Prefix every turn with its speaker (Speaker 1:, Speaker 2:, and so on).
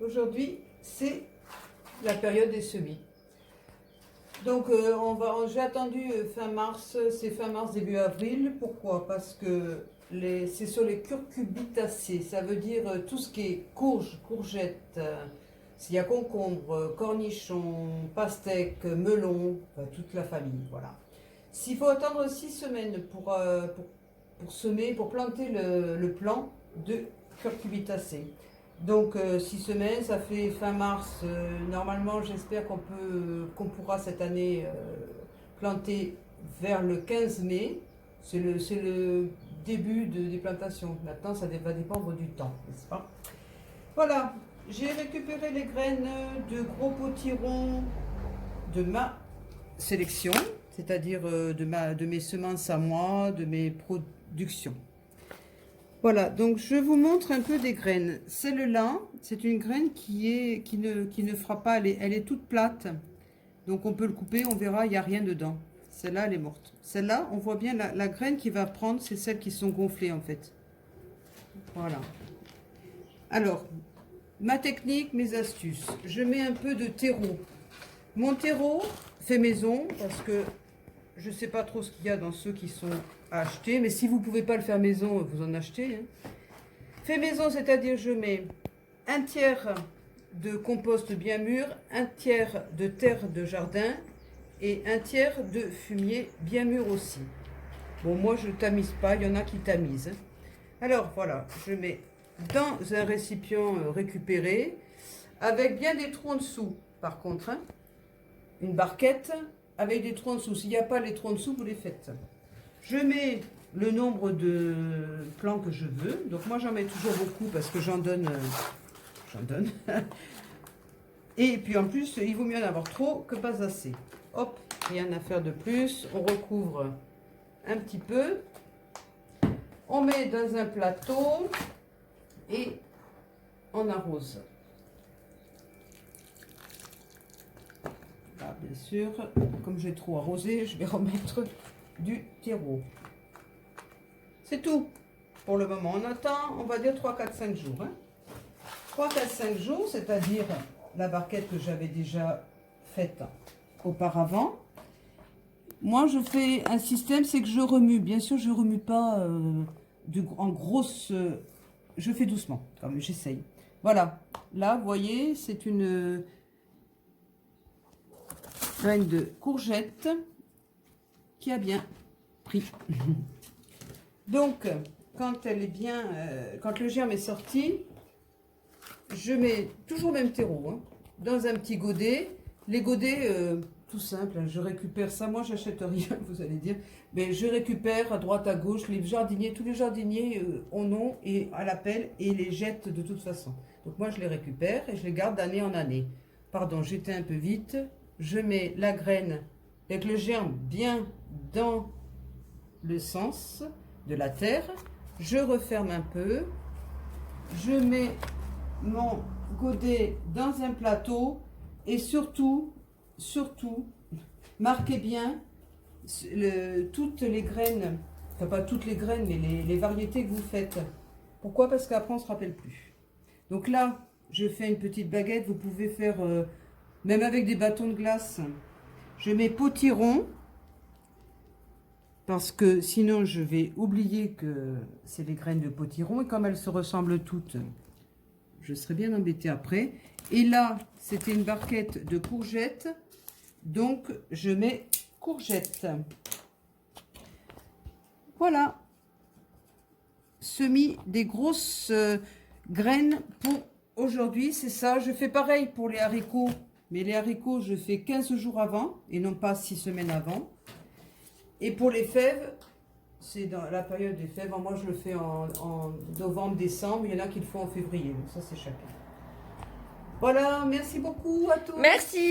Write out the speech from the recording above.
Speaker 1: Aujourd'hui, c'est la période des semis. Donc, j'ai attendu fin mars, c'est fin mars, début avril. Pourquoi? Parce que c'est sur les curcubitacées. Ça veut dire tout ce qui est courge, courgette, s'il y a concombre, cornichon, pastèque, melon, enfin, toute la famille, voilà. S'il faut attendre 6 semaines pour semer, pour planter le plant de curcubitacées. Donc 6 semaines, ça fait fin mars. Normalement, j'espère qu'on pourra cette année planter vers le 15 mai. C'est le début des plantations. Maintenant, ça va dépendre du temps, n'est-ce pas? Voilà, j'ai récupéré les graines de gros potirons de ma sélection, c'est-à-dire de mes semences à moi, de mes productions. Voilà, donc je vous montre un peu des graines. Celle-là, c'est une graine qui ne fera pas, elle est toute plate. Donc on peut le couper, on verra, il n'y a rien dedans. Celle-là, elle est morte. Celle-là, on voit bien la graine qui va prendre, c'est celles qui sont gonflées en fait. Voilà. Alors, ma technique, mes astuces. Je mets un peu de terreau. Mon terreau fait maison parce que je ne sais pas trop ce qu'il y a dans ceux qui sont à acheter, mais si vous ne pouvez pas le faire maison, vous en achetez. Hein. Fait maison, c'est-à-dire je mets un tiers de compost bien mûr, un tiers de terre de jardin et un tiers de fumier bien mûr aussi. Bon, moi je ne tamise pas, il y en a qui tamisent. Alors voilà, je mets dans un récipient récupéré avec bien des trous en dessous, par contre. Hein. Une barquette avec des trous en dessous. S'il n'y a pas les trous en dessous, vous les faites. Je mets le nombre de plants que je veux. Donc moi, j'en mets toujours beaucoup parce que j'en donne. Et puis en plus, il vaut mieux en avoir trop que pas assez. Hop, rien à faire de plus. On recouvre un petit peu. On met dans un plateau et on arrose. Là, bien sûr, comme j'ai trop arrosé, je vais remettre du terreau. C'est tout pour le moment. On attend, on va dire 3, 4, 5 jours. Hein. 3, 4, 5 jours, c'est-à-dire la barquette que j'avais déjà faite auparavant. Moi, je fais un système, c'est que je remue. Bien sûr, je ne remue pas en grosse... je fais doucement, comme j'essaye. Voilà. Là, vous voyez, c'est une graine de courgette qui a bien pris. Donc, quand elle est bien, quand le germe est sorti, je mets toujours le même terreau, hein, dans un petit godet. Les godets, tout simple, hein, je récupère ça. Moi, j'achète rien, vous allez dire, mais je récupère à droite, à gauche. Les jardiniers, tous les jardiniers en ont et à l'appel et les jettent de toute façon. Donc moi, je les récupère et je les garde d'année en année. Pardon, j'étais un peu vite. Je mets la graine avec le germe bien dans le sens de la terre. Je referme un peu. Je mets mon godet dans un plateau et surtout, marquez bien toutes les graines, enfin pas toutes les graines, mais les variétés que vous faites. Pourquoi? Parce qu'après on ne se rappelle plus. Donc là, je fais une petite baguette. Vous pouvez faire... même avec des bâtons de glace, je mets potiron, parce que sinon je vais oublier que c'est les graines de potiron, et comme elles se ressemblent toutes, je serai bien embêtée après. Et là, c'était une barquette de courgettes, donc je mets courgettes. Voilà, semis des grosses graines pour aujourd'hui, c'est ça. Je fais pareil pour les haricots. Mais les haricots, je fais 15 jours avant et non pas 6 semaines avant. Et pour les fèves, c'est dans la période des fèves. Moi, je le fais en novembre, décembre. Il y en a qui le font en février. Donc ça, c'est chacun. Voilà, merci beaucoup à tous.
Speaker 2: Merci.